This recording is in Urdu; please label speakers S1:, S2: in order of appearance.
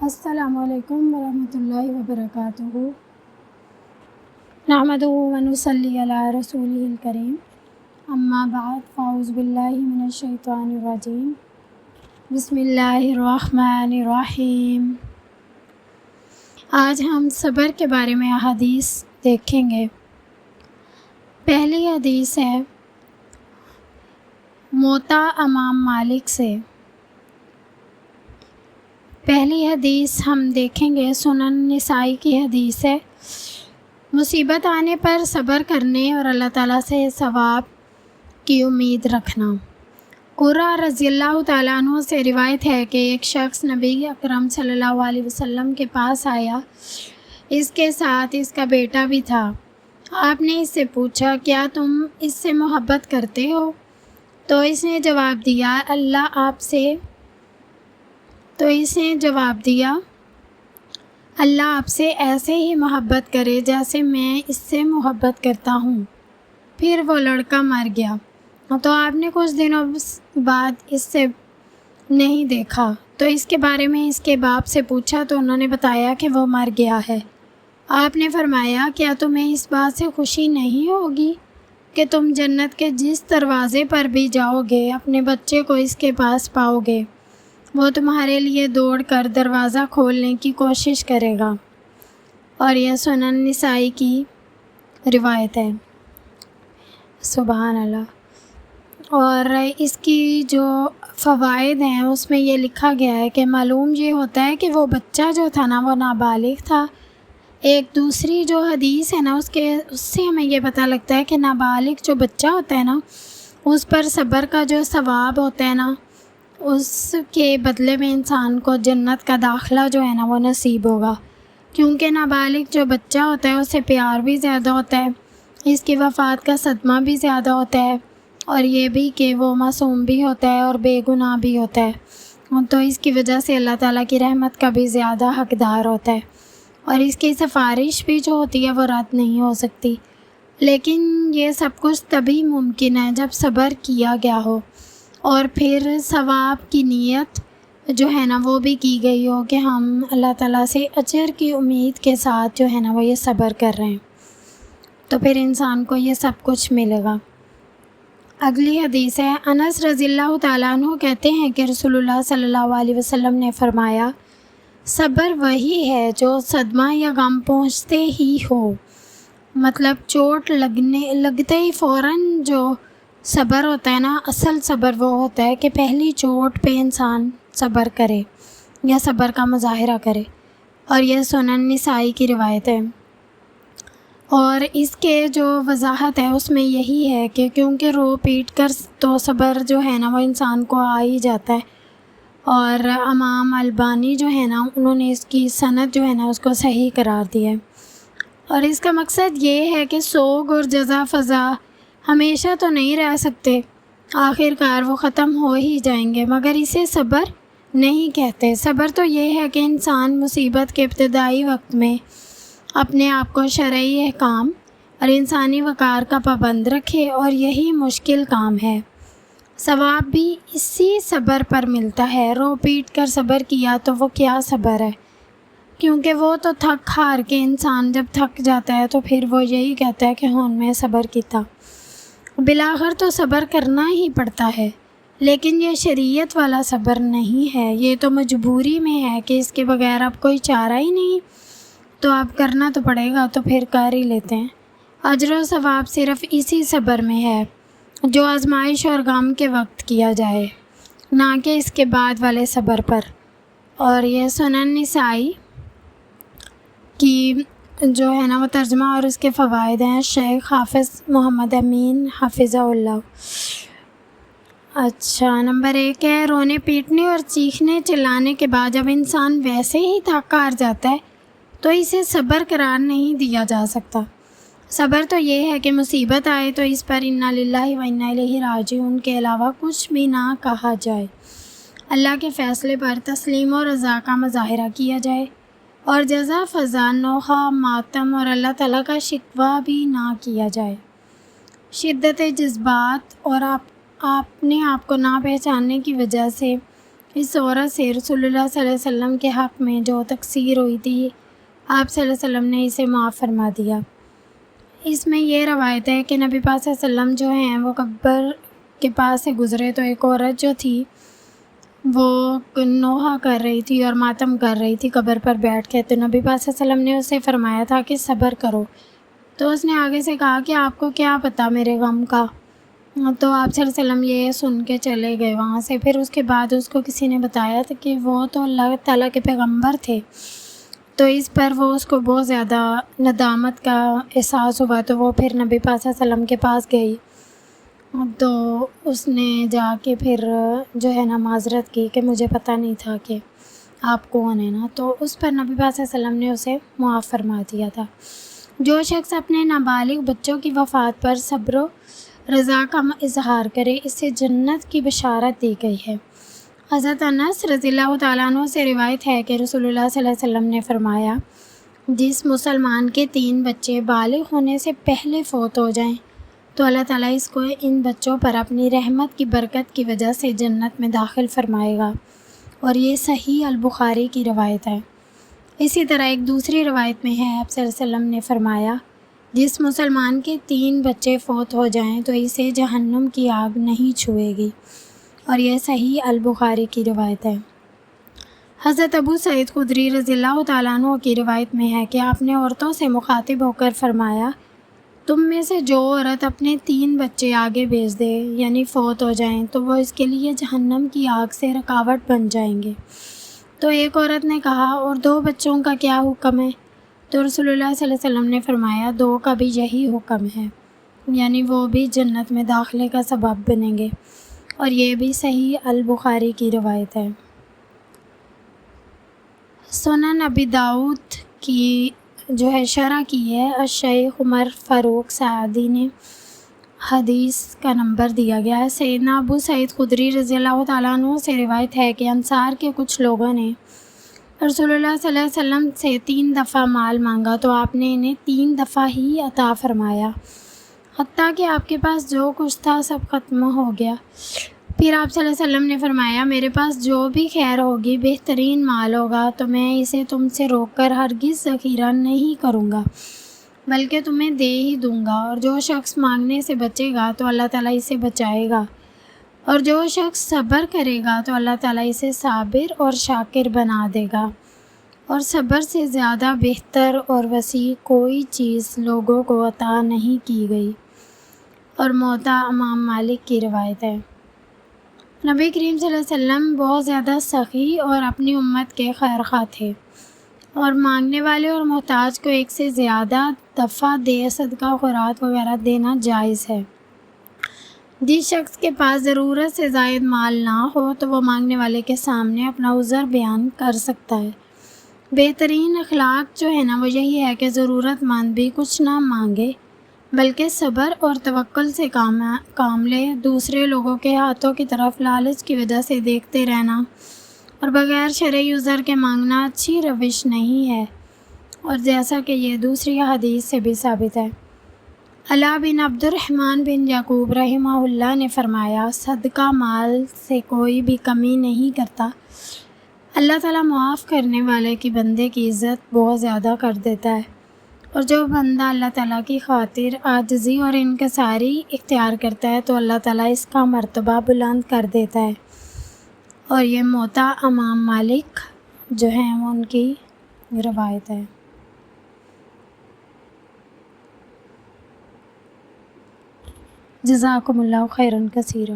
S1: السلام علیکم ورحمۃ اللہ وبرکاتہ۔ نحمدہ و نصلی علی رسولہ الکریم، اما بعد فاعوذ باللہ من الشیطان الرجیم، بسم اللہ الرحمن الرحیم۔ آج ہم صبر کے بارے میں احادیث دیکھیں گے۔ پہلی حدیث ہے موطا امام مالک سے۔ پہلی حدیث ہم دیکھیں گے سنن نسائی کی حدیث ہے۔ مصیبت آنے پر صبر کرنے اور اللہ تعالیٰ سے ثواب کی امید رکھنا۔ قرہ رضی اللہ تعالیٰ عنہ سے روایت ہے کہ ایک شخص نبی اکرم صلی اللہ علیہ وسلم کے پاس آیا، اس کے ساتھ اس کا بیٹا بھی تھا۔ آپ نے اس سے پوچھا، کیا تم اس سے محبت کرتے ہو؟ تو اس نے جواب دیا اللہ آپ سے ایسے ہی محبت کرے جیسے میں اس سے محبت کرتا ہوں۔ پھر وہ لڑکا مر گیا، تو آپ نے کچھ دنوں بعد اس سے نہیں دیکھا، تو اس کے بارے میں اس کے باپ سے پوچھا تو انہوں نے بتایا کہ وہ مر گیا ہے۔ آپ نے فرمایا، کیا تمہیں اس بات سے خوشی نہیں ہوگی کہ تم جنت کے جس دروازے پر بھی جاؤ گے اپنے بچے کو اس کے پاس پاؤ گے، وہ تمہارے لیے دوڑ کر دروازہ کھولنے کی کوشش کرے گا۔ اور یہ سنن نسائی کی روایت ہے۔ سبحان اللہ۔ اور اس کی جو فوائد ہیں اس میں یہ لکھا گیا ہے کہ معلوم یہ ہوتا ہے کہ وہ بچہ جو تھا نا وہ نابالغ تھا۔ ایک دوسری جو حدیث ہے نا اس سے ہمیں یہ پتہ لگتا ہے کہ نابالغ جو بچہ ہوتا ہے نا اس پر صبر کا جو ثواب ہوتا ہے نا اس کے بدلے میں انسان کو جنت کا داخلہ جو ہے نا وہ نصیب ہوگا، کیونکہ نابالغ جو بچہ ہوتا ہے اسے پیار بھی زیادہ ہوتا ہے، اس کی وفات کا صدمہ بھی زیادہ ہوتا ہے، اور یہ بھی کہ وہ معصوم بھی ہوتا ہے اور بے گناہ بھی ہوتا ہے، تو اس کی وجہ سے اللہ تعالیٰ کی رحمت کا بھی زیادہ حقدار ہوتا ہے، اور اس کی سفارش بھی جو ہوتی ہے وہ رد نہیں ہو سکتی۔ لیکن یہ سب کچھ تبھی ممکن ہے جب صبر کیا گیا ہو، اور پھر ثواب کی نیت جو ہے نا وہ بھی کی گئی ہو کہ ہم اللہ تعالیٰ سے اجر کی امید کے ساتھ جو ہے نا وہ یہ صبر کر رہے ہیں، تو پھر انسان کو یہ سب کچھ ملے گا۔ اگلی حدیث ہے، انس رضی اللہ تعالیٰ عنہ کہتے ہیں کہ رسول اللہ صلی اللہ علیہ وسلم نے فرمایا، صبر وہی ہے جو صدمہ یا غم پہنچتے ہی ہو، مطلب چوٹ لگتے ہی فوراً جو صبر ہوتا ہے نا، اصل صبر وہ ہوتا ہے کہ پہلی چوٹ پہ انسان صبر کرے یا صبر کا مظاہرہ کرے، اور یہ سنن نسائی کی روایت ہے۔ اور اس کے جو وضاحت ہے اس میں یہی ہے کہ کیونکہ رو پیٹ کر تو صبر جو ہے نا وہ انسان کو آ ہی جاتا ہے، اور امام البانی جو ہے نا انہوں نے اس کی سند جو ہے نا اس کو صحیح قرار دیا ہے، اور اس کا مقصد یہ ہے کہ سوگ اور جزا فضا ہمیشہ تو نہیں رہ سکتے، آخر کار وہ ختم ہو ہی جائیں گے، مگر اسے صبر نہیں کہتے۔ صبر تو یہ ہے کہ انسان مصیبت کے ابتدائی وقت میں اپنے آپ کو شرعی احکام اور انسانی وقار کا پابند رکھے، اور یہی مشکل کام ہے۔ ثواب بھی اسی صبر پر ملتا ہے۔ رو پیٹ کر صبر کیا تو وہ کیا صبر ہے، کیونکہ وہ تو تھک ہار کے انسان جب تھک جاتا ہے تو پھر وہ یہی کہتا ہے کہ ہون میں صبر کیتا، بالآخر تو صبر کرنا ہی پڑتا ہے، لیکن یہ شریعت والا صبر نہیں ہے، یہ تو مجبوری میں ہے کہ اس کے بغیر اب کوئی چارہ ہی نہیں، تو اب کرنا تو پڑے گا، تو پھر کر ہی لیتے ہیں۔ اجر و ثواب صرف اسی صبر میں ہے جو آزمائش اور غم کے وقت کیا جائے، نہ کہ اس کے بعد والے صبر پر۔ اور یہ سنن نسائی کی جو ہے نا وہ ترجمہ اور اس کے فوائد ہیں، شیخ حافظ محمد امین حافظہ اللہ۔ اچھا، نمبر 1 ہے، رونے پیٹنے اور چیخنے چلانے کے بعد جب انسان ویسے ہی تھک ہار جاتا ہے تو اسے صبر قرار نہیں دیا جا سکتا۔ صبر تو یہ ہے کہ مصیبت آئے تو اس پر انا للہ و انا الیہ راجعون کے علاوہ کچھ بھی نہ کہا جائے، اللہ کے فیصلے پر تسلیم و رضا کا مظاہرہ کیا جائے، اور جزا فضا نوحہ ماتم اور اللہ تعالیٰ کا شکوہ بھی نہ کیا جائے۔ شدت جذبات اور اپنے آپ کو نہ پہچاننے کی وجہ سے اس عورت سے رسول اللہ صلی اللہ علیہ وسلم کے حق میں جو تقصیر ہوئی تھی آپ صلی اللہ علیہ وسلم نے اسے معاف فرما دیا۔ اس میں یہ روایت ہے کہ نبی پاک صلی اللہ علیہ وسلم جو ہیں وہ قبر کے پاس سے گزرے تو ایک عورت جو تھی وہ نوحہ کر رہی تھی اور ماتم کر رہی تھی قبر پر بیٹھ کے، تو نبی پاک صلی اللہ علیہ وسلم نے اسے فرمایا تھا کہ صبر کرو، تو اس نے آگے سے کہا کہ آپ کو کیا پتہ میرے غم کا، تو آپ صلی اللہ علیہ وسلم یہ سن کے چلے گئے وہاں سے۔ پھر اس کے بعد اس کو کسی نے بتایا تھا کہ وہ تو اللہ تعالیٰ کے پیغمبر تھے، تو اس پر وہ اس کو بہت زیادہ ندامت کا احساس ہوا، تو وہ پھر نبی پاک صلی اللہ علیہ وسلم کے پاس گئی، تو اس نے جا کے پھر جو ہے نا معذرت کی کہ مجھے پتہ نہیں تھا کہ آپ کون ہیں نا، تو اس پر نبی پاک صلی اللہ علیہ وسلم نے اسے معاف فرما دیا تھا۔ جو شخص اپنے نابالغ بچوں کی وفات پر صبر و رضا کا اظہار کرے اسے جنت کی بشارت دی گئی ہے۔ حضرت انس رضی اللہ تعالیٰ عنہ سے روایت ہے کہ رسول اللہ صلی اللہ علیہ وسلم نے فرمایا، جس مسلمان کے 3 بچے بالغ ہونے سے پہلے فوت ہو جائیں تو اللہ تعالیٰ اس کو ان بچوں پر اپنی رحمت کی برکت کی وجہ سے جنت میں داخل فرمائے گا، اور یہ صحیح البخاری کی روایت ہے۔ اسی طرح ایک دوسری روایت میں ہے، آپ صلی اللہ علیہ وسلم نے فرمایا، جس مسلمان کے 3 بچے فوت ہو جائیں تو اسے جہنم کی آگ نہیں چھوئے گی، اور یہ صحیح البخاری کی روایت ہے۔ حضرت ابو سعید خدری رضی اللہ تعالیٰ عنہ کی روایت میں ہے کہ آپ نے عورتوں سے مخاطب ہو کر فرمایا، تم میں سے جو عورت اپنے 3 بچے آگے بھیج دے یعنی فوت ہو جائیں تو وہ اس کے لیے جہنم کی آگ سے رکاوٹ بن جائیں گے۔ تو ایک عورت نے کہا، اور 2 بچوں کا کیا حکم ہے؟ تو رسول اللہ صلی اللہ علیہ وسلم نے فرمایا، 2 کا بھی یہی حکم ہے، یعنی وہ بھی جنت میں داخلے کا سبب بنیں گے، اور یہ بھی صحیح البخاری کی روایت ہے۔ سنن ابی داؤد کی جو ہے شرح کی ہے، الشیخ عمر فاروق سعدی نے، حدیث کا نمبر دیا گیا ہے۔ سیدنا ابو سعید خدری رضی اللہ تعالیٰ عنہ سے روایت ہے کہ انصار کے کچھ لوگوں نے رسول اللہ صلی اللہ علیہ وسلم سے 3 دفعہ مال مانگا تو آپ نے انہیں 3 دفعہ ہی عطا فرمایا، حتیٰ کہ آپ کے پاس جو کچھ تھا سب ختم ہو گیا۔ پھر آپ صلی اللہ علیہ وسلم نے فرمایا، میرے پاس جو بھی خیر ہوگی، بہترین مال ہوگا تو میں اسے تم سے روک کر ہرگز ذخیرہ نہیں کروں گا بلکہ تمہیں دے ہی دوں گا، اور جو شخص مانگنے سے بچے گا تو اللہ تعالیٰ اسے بچائے گا، اور جو شخص صبر کرے گا تو اللہ تعالیٰ اسے صابر اور شاکر بنا دے گا، اور صبر سے زیادہ بہتر اور وسیع کوئی چیز لوگوں کو عطا نہیں کی گئی۔ اور موطا امام مالک کی روایت ہے، نبی کریم صلی اللہ علیہ وسلم بہت زیادہ سخی اور اپنی امت کے خیرخواہ تھے، اور مانگنے والے اور محتاج کو 1 سے زیادہ دفعہ صدقہ خیرات وغیرہ دینا جائز ہے۔ جس شخص کے پاس ضرورت سے زائد مال نہ ہو تو وہ مانگنے والے کے سامنے اپنا عذر بیان کر سکتا ہے۔ بہترین اخلاق جو ہے نا وہ یہی ہے کہ ضرورت مند بھی کچھ نہ مانگے بلکہ صبر اور توکل سے کام لے، دوسرے لوگوں کے ہاتھوں کی طرف لالچ کی وجہ سے دیکھتے رہنا اور بغیر شرعی عذر کے مانگنا اچھی روش نہیں ہے، اور جیسا کہ یہ دوسری حدیث سے بھی ثابت ہے۔ علا بن عبد الرحمن بن یعقوب رحمہ اللہ نے فرمایا، صدقہ مال سے کوئی بھی کمی نہیں کرتا، اللہ تعالیٰ معاف کرنے والے کی بندے کی عزت بہت زیادہ کر دیتا ہے، اور جو بندہ اللہ تعالیٰ کی خاطر عاجزی اور انکساری اختیار کرتا ہے تو اللہ تعالیٰ اس کا مرتبہ بلند کر دیتا ہے، اور یہ موطا امام مالک جو ہیں وہ ان کی روایت ہے۔ جزاکم اللہ خیرا کثیرا۔